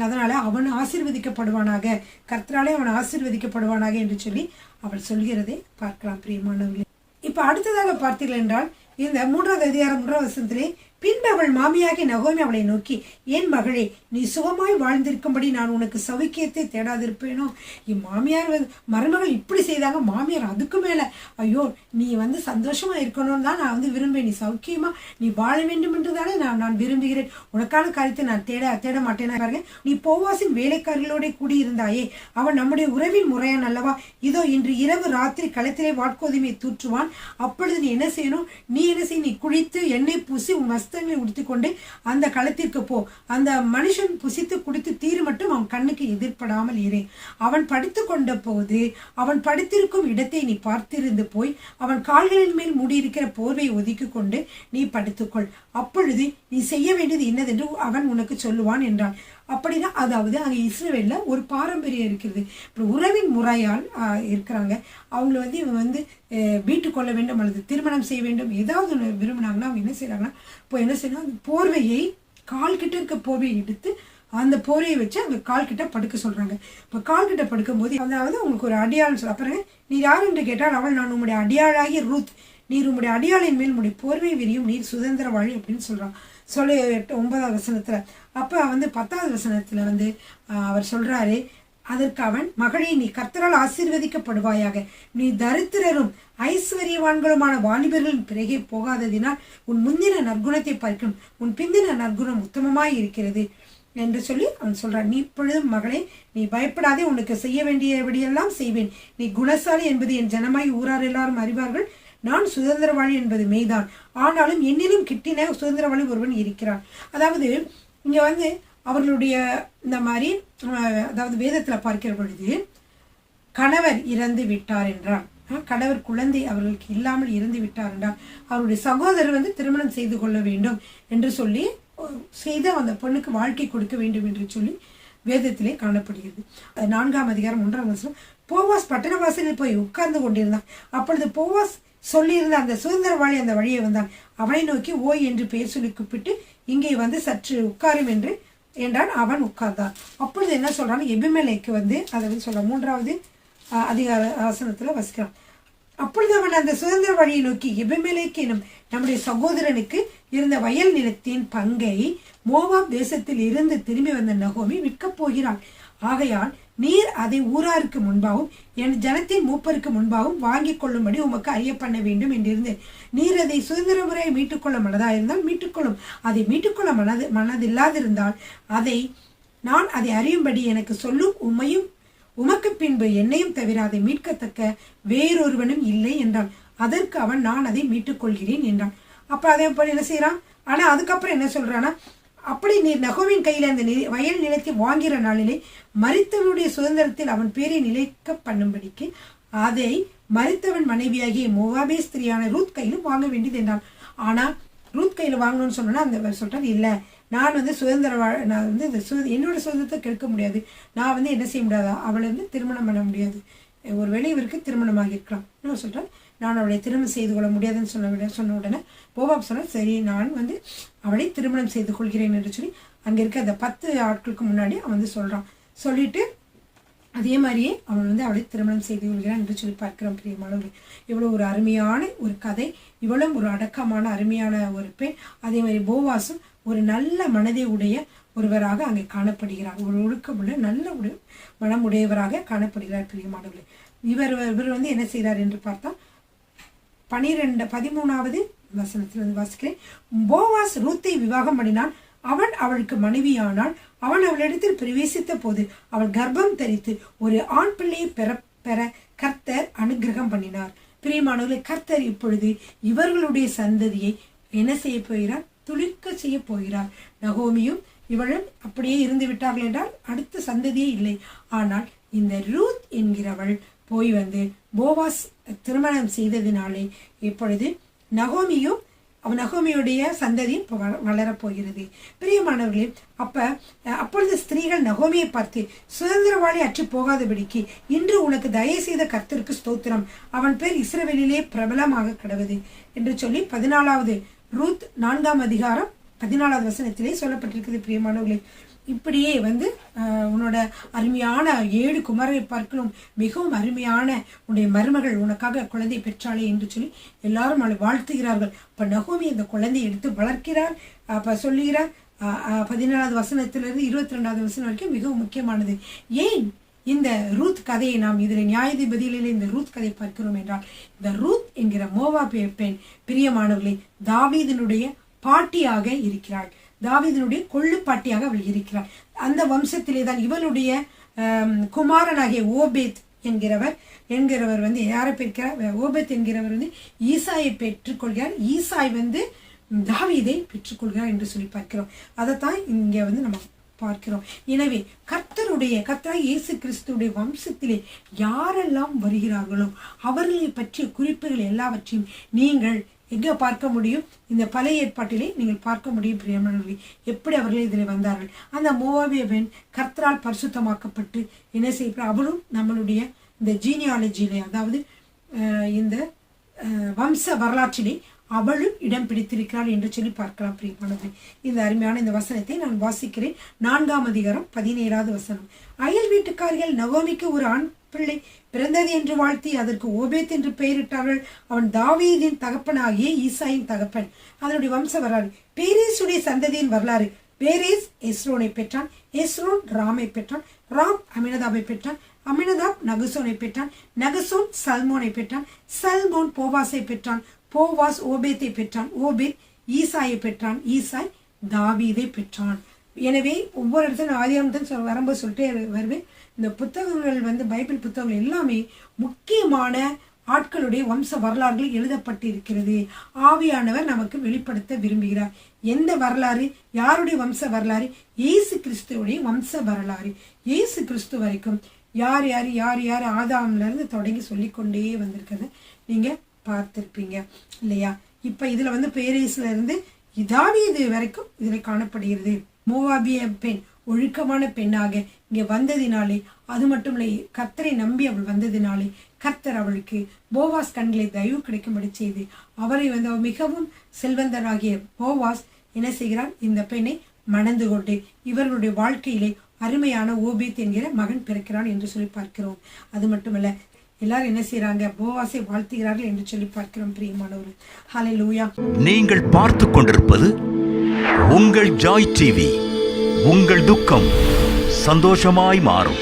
அதனால அவன் ஆசீர்வதிக்கப்படுவானாக, கர்த்தராலே அவன் ஆசீர்வதிக்கப்படுவானாக என்று சொல்லி அவள் சொல்கிறதை பார்க்கலாம் பிரியமானவர்களே. இப்ப அடுத்ததாக பார்த்தீர்கள் என்றால், இந்த 3வது அதிகாரம் 3வது வசனத்திலே, பின்பு அவள் மாமியாகி நகோமி அவளை நோக்கி, என் மகளே, நீ சுகமாய் வாழ்ந்திருக்கும்படி நான் உனக்கு சௌக்கியத்தை தேடாதிருப்பேனோ. மாமியார் மருமகள் இப்படி செய்தாங்க, மாமியார் அதுக்கு மேல, ஐயோ நீ வந்து சந்தோஷமா இருக்கணும்னு தான் நான் வந்து விரும்பேன், நீ சௌக்கியமா நீ வாழ வேண்டும் என்றுதானே நான் விரும்புகிறேன், உனக்கான காரியத்தை நான் தேட மாட்டேன். பாருங்க, நீ போவாசின் வேலைக்காரர்களோட கூடியிருந்தாயே, அவன் நம்முடைய உறவின் முறையான் அல்லவா? இதோ இன்று இரவு ராத்திரி களத்திலே வாட்கோதுமையை தூற்றுவான். அப்பொழுது நீ என்ன செய்யணும், நீ குளித்து எண்ணெய் பூசி உன் வஸ்திரங்களை உடுத்திக்கொண்டு அந்த களத்திற்கு போ. அந்த மனுஷன் புசித்து குடித்து தீரு மட்டும் அவன் கண்ணுக்கு எதிர்படாமல் இரு. அவன் படுத்து கொண்ட போது அவன் படுத்திருக்கும் இடத்தை நீ பார்த்திருந்து போய் அவன் கால்களின் மேல் மூடியிருக்கிற போர்வையை ஒதுக்கி கொண்டு நீ படுத்துக்கொள். அப்பொழுது நீ செய்ய வேண்டியது என்னதென்று அவன் உனக்கு சொல்லுவான் என்றான். அப்படின்னா, அதாவது அங்கே இஸ்ரவேல்ல ஒரு பாரம்பரியம் இருக்கிறது. இப்போ உறவின் முறையால் இருக்கிறாங்க. அவங்கள வந்து இவங்க வந்து வீட்டு கொள்ள வேண்டும் அல்லது திருமணம் செய்ய வேண்டும் ஏதாவது ஒன்று விரும்பினாங்கன்னா அவங்க என்ன செய்யறாங்கன்னா, இப்போ என்ன செய்யணும், அந்த போர்வையை கால் கிட்ட இருக்க போர்வையை எடுத்து அந்த போரையை வச்சு அந்த கால் கிட்ட படுக்க சொல்றாங்க. இப்போ கால் கிட்ட படுக்கும் போது அதாவது உங்களுக்கு ஒரு அடியாள்னு சொல்ல. அப்புறம் நீ யார் என்று கேட்டால், அவள் நான் உங்களுடைய அடியாளாகிய ரூத், நீர் உங்களுடைய அடியாளின் மேல் உடைய போர்வை விரியும், நீர் சுதந்திரவாளி அப்படின்னு சொல்றான். 9வது வசனத்துல. அப்ப வந்து 10வது வசனத்துல வந்து அவர் சொல்றாரு, அதற்கு அவன், மகளே, நீ கர்த்தரால் ஆசீர்வதிக்கப்படுவாயாக, நீ தரித்திரரும் ஐஸ்வர்யவான்களுமான வாலிபர்களின் பிறகே போகாததினால் உன் முந்தின நற்குணத்தை பார்க்கும் உன் பிந்தின நற்குணம் உத்தமமாய் இருக்கிறது என்று சொல்லி அவன் சொல்றான். நீ இப்பொழுதும் மகளே, நீ பயப்படாதே, உனக்கு செய்ய வேண்டியபடியெல்லாம் செய்வேன். நீ குணசாலி என்பது என் ஜனமாய் ஊரார் எல்லாரும் அறிவார்கள். நான் சுதந்திரவாளி என்பது மெய்தான், ஆனாலும் என்னிலும் கிட்டின சுதந்திரவாளி ஒருவன் இருக்கிறான். அதாவது இங்க வந்து அவர்களுடைய இந்த மாதிரி, அதாவது வேதத்துல பார்க்கிற பொழுது கணவர் இறந்து விட்டார் என்றால், கணவர் குழந்தை அவர்களுக்கு இல்லாமல் இறந்து விட்டார் என்றால் அவருடைய சகோதரர் வந்து திருமணம் செய்து கொள்ள வேண்டும் என்று சொல்லி செய்து அந்த பொண்ணுக்கு வாழ்க்கை கொடுக்க வேண்டும் என்று சொல்லி வேதத்திலே காணப்படுகிறது. 4ஆம் அதிகாரம் 1ஆம் வசனம், போவாஸ் பட்டண வாசலில் போய் உட்கார்ந்து கொண்டிருந்தான். அப்பொழுது போவாஸ் சொல்லியிருந்த அந்த சுதந்திரவாளி அந்த வழியை வந்தான். அவனை நோக்கி ஓய் என்று பெயர் சொல்லி கூப்பிட்டு இங்கே வந்து சற்று உட்காரும் என்றான். அவன் உட்கார்ந்தான். அப்பொழுது என்ன சொல்றான், எபிமெலேக்கு வந்து அதை வந்து சொல்ற 3வது அதிகார ஆசனத்துல வசிக்கிறான். அப்பொழுது அவன் அந்த சுதந்திர வழியை நோக்கி, எபிமெலேக்கு எனும் நம்முடைய சகோதரனுக்கு இருந்த வயல் நிலத்தின் பங்கை மோவாப் தேசத்தில் இருந்து திரும்பி வந்த நகோமி விற்கப் போகிறாள். ஆகையால் நீர் அதை ஊராருக்கு முன்பாகவும் என் ஜனத்தின் மூப்பருக்கு முன்பாகவும் வாங்கி கொள்ளும்படி உமக்கு அறிய பண்ண வேண்டும் என்றிருந்தேன். நீர் அதை சுதந்திர முறையை மீட்டுக்கொள்ள மனதாயிருந்தால் மீட்டுக்கொள்ளும். அதை மீட்டுக்கொள்ள மனதில்லாதிருந்தால் நான் அதை அறியும்படி எனக்கு சொல்லும். உமக்கு பின்பு என்னையும் தவிர அதை மீட்கத்தக்க வேறொருவனும் இல்லை என்றான். அதற்கு அவன், நான் அதை மீட்டுக் கொள்கிறேன் என்றான். அப்ப அதே போல என்ன செய்யறான். ஆனா அதுக்கப்புறம் என்ன சொல்றானா, அப்படி நீர் நகோமின் கையில அந்த வயல் நிலத்தை வாங்கிற நாளிலே மரித்தவனுடைய சுதந்திரத்தில் அவன் பேரை நிலைக்க பண்ணும்படிக்கு அதை மரித்தவன் மனைவியாகிய மோவாபே ஸ்திரியான ரூத் கையிலும் வாங்க வேண்டியது என்றான். ஆனா ரூத் கையில வாங்கணும்னு சொன்னா அந்த சொல்றாரு, இல்ல நான் வந்து நான் வந்து என்னோட சுதந்திரத்தை கெடுக்க முடியாது. நான் வந்து என்ன செய்ய முடியாதா, அவளை வந்து திருமணம் பண்ண முடியாது. ஒருவேளை இவருக்கு திருமணமாக இருக்கலாம். இன்னும் சொல்றேன், நான் அவளை திருமணம் செய்து கொள்ள முடியாதுன்னு சொன்ன உடனே போவாப் சொன்னார், சரி நான் வந்து அவளை திருமணம் செய்து கொள்கிறேன் என்று சொல்லி அங்கே இருக்க அந்த 10 ஆட்களுக்கு முன்னாடி அவன் வந்து சொல்றான். சொல்லிட்டு அதே மாதிரியே அவன் வந்து அவளை திருமணம் செய்து கொள்கிறான் என்று சொல்லி பார்க்கிறோம். பிரியமானவர்கள், இவ்வளவு ஒரு அருமையான ஒரு கதை, இவ்வளவு ஒரு அடக்கமான அருமையான ஒரு பெண். அதே மாதிரி போவாசும் ஒரு நல்ல மனதை உடைய ஒருவராக அங்கே காணப்படுகிறார். ஒரு ஒழுக்கமுள்ள நல்ல மனமுடையவராக காணப்படுகிறார். பிரியமானவர்களே, இவர் வந்து என்ன செய்கிறார் என்று பார்த்தா 13வது வசனத்திலிருந்து வாசிக்கிறேன். போவாஸ் ரூத்தை விவாகம் பண்ணினான். அவன் அவளுக்கு மனைவியானாள். அவன் அவளிடத்தில் பிரவேசித்த போது அவள் கர்ப்பம் தரித்து ஒரு ஆண் பிள்ளையை பெற கர்த்தர் அனுகிரகம் பண்ணினார். பிரியமானவர்களே, கர்த்தர் இப்பொழுது இவர்களுடைய சந்ததியை என்ன செய்ய போகிறார், துளிர்க்க செய்ய போகிறார். நகோமியும் இவளும் அப்படியே இருந்து விட்டார்கள் என்றால் அடுத்த சந்ததியே இல்லை. ஆனால் இந்த ரூத் என்கிறவள் போய் வந்து போவாஸ் திருமணம் செய்ததினாலே இப்பொழுது நகோமியுடைய சந்ததியும் வளரப்போகிறது. பிரியமானவர்களே, அப்பொழுது ஸ்திரீகள் நகோமியை பார்த்து, சுதந்திரவாளி அற்று போகாதபடிக்கு இன்று உனக்கு தயவு செய்த கர்த்தருக்கு ஸ்தோத்திரம், அவன் பேர் இஸ்ரவேலிலே பிரபலமாக கடவுது என்று சொல்லி 14வது ரூத் 4ஆம் அதிகாரம் 14வது வசனத்திலே சொல்லப்பட்டிருக்கிறது. பிரியமானவர்களே, இப்படியே வந்து உன்னோட அருமையான 7 குமாரரை பார்க்கணும், மிகவும் அருமையான உன்னுடைய மருமகள் உனக்காக குழந்தை பெற்றாளே என்று சொல்லி எல்லாரும் அவளை வாழ்த்துகிறார்கள். அப்ப நகோமி அந்த குழந்தையை எடுத்து வளர்க்கிறார். அப்ப சொல்லுகிறார் 14வது வசனத்திலிருந்து 22வது வசனம் வரைக்கும் மிகவும் முக்கியமானது. ஏன் இந்த ரூத் கதையை நாம் இதில் நியாயாதிபதியிலே இந்த ரூத் கதையை பார்க்கிறோம் என்றால், இந்த ரூத் என்கிற மோவாபிய பெண் பிரியமானவர்களே தாவீதினுடைய பாட்டியாக இருக்கிறாள். தாவீதினுடைய கொள்ளு பாட்டியாக அவள் இருக்கிறார். அந்த வம்சத்திலே தான் இவளுடைய குமாரனாகிய ஓபேத் என்கிறவர் வந்து யாரை பெற்கிறார், ஓபேத் என்கிறவர் வந்து ஈசாயை பெற்றுக்கொள்கிறார். ஈசாய் வந்து தாவீதை பெற்றுக்கொள்கிறார் என்று சொல்லி பார்க்கிறோம். அதைத்தான் இங்க வந்து நம்ம பார்க்கிறோம். எனவே கர்த்தராகிய இயேசு கிறிஸ்துடைய வம்சத்திலே யாரெல்லாம் வருகிறார்களோ அவர்களை பற்றிய குறிப்புகள் எல்லாவற்றையும் நீங்கள் எங்கே பார்க்க முடியும், இந்த பழைய ஏற்பாட்டிலே நீங்கள் பார்க்க முடியும். பிரியமானவர்களே, எப்படி அவர்கள் இதில் வந்தார்கள். அந்த மோவாபிய பெண் கர்த்தரால் பரிசுத்தமாக்கப்பட்டு என்ன செய்யப்படும், அவளும் நம்மளுடைய இந்த ஜீனியாலஜியிலே, அதாவது இந்த வம்ச வரலாற்றிலே அவளும் இடம் பிடித்திருக்கிறாள் என்று சொல்லி பார்க்கலாம். பிரியமானவர்களே, இந்த அருமையான இந்த வசனத்தை நான் வாசிக்கிறேன். 4ஆம் அதிகாரம் 17வது வசனம். அயல் வீட்டுக்காரிகள் நகோமிக்கு ஒரு ஆண் பிள்ளை பிறந்தது என்று வாழ்த்தி அதற்கு ஓபேத் என்று பெயரிட்டார்கள். அவன் தாவீதின் தகப்பனாகிய ஈசாயின் தகப்பன். அதனுடைய வம்ச வரலாறு. பேரேசுடைய சந்ததியின் வரலாறு. பேரேஸ் எஸ்ரோனை பெற்றான். எஸ்ரோன் ராமை பெற்றான். ராம் அமினதாபை பெற்றான். அமினதாப் நகசோனை பெற்றான். நகசோன் சல்மோனை பெற்றான். சல்மோன் போவாஸை பெற்றான். போவாஸ் ஓபேத்தை பெற்றான். ஓபேத் ஈசாயை பெற்றான். ஈசாய் தாவீதை பெற்றான். எனவே ஒவ்வொரு இடத்துல ஆதியாகமத்தில் வரும்போது சொல்லிட்டே வருவேன். இந்த புத்தகங்கள் வந்து பைபிள் புத்தகங்கள் எல்லாமே முக்கியமான ஆட்களுடைய வம்ச வரலாறுகள் எழுதப்பட்டிருக்கிறது. ஆவியானவர் நமக்கு வெளிப்படுத்த விரும்புகிறார். எந்த வரலாறு, யாருடைய வம்ச வரலாறு, இயேசு கிறிஸ்துவுடைய வம்ச வரலாறு. இயேசு கிறிஸ்து வரைக்கும் யார் யார் ஆதாம்ல இருந்து தொடங்கி சொல்லிக்கொண்டே வந்திருக்கிறத நீங்க பார்த்திருப்பீங்க இல்லையா. இப்ப இதுல வந்து பேரேஸ்ல இருந்து தாவீது வரைக்கும் இதுல காணப்படுகிறது. மோவாபிய பெண் ஒழுக்கமான பெண்ணாக இங்கே வந்ததினாலே, அது மட்டும் இல்லை கர்த்தரை நம்பி அவள் வந்ததினாலே கர்த்தர் அவளுக்கு போவாஸ் கண்களை தயவு கிடைக்கும்படி செய்து அவரை அவர் மிகவும் செல்வந்தராகிய போவாஸ் என்ன செய்கிறார், இந்த பெண்ணை மணந்து கொண்டு இவர்களுடைய வாழ்க்கையிலே அருமையான ஓபேத் என்கிற மகன் பிறக்கிறான் என்று சொல்லி பார்க்கிறோம். அது மட்டுமல்ல, எல்லாரும் என்ன செய்யறாங்க, போவாசை வாழ்த்துகிறார்கள் என்று சொல்லி பார்க்கிறோம். பிரியமானவர், ஹல்லேலூயா. நீங்கள் பார்த்து கொண்டிருப்பது உங்கள் ஜாய் டிவி. உங்கள் துக்கம் சந்தோஷமாய் மாறும்.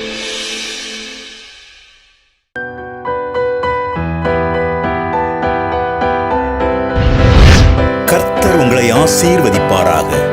கர்த்தர் உங்களை ஆசீர்வதிப்பாராக.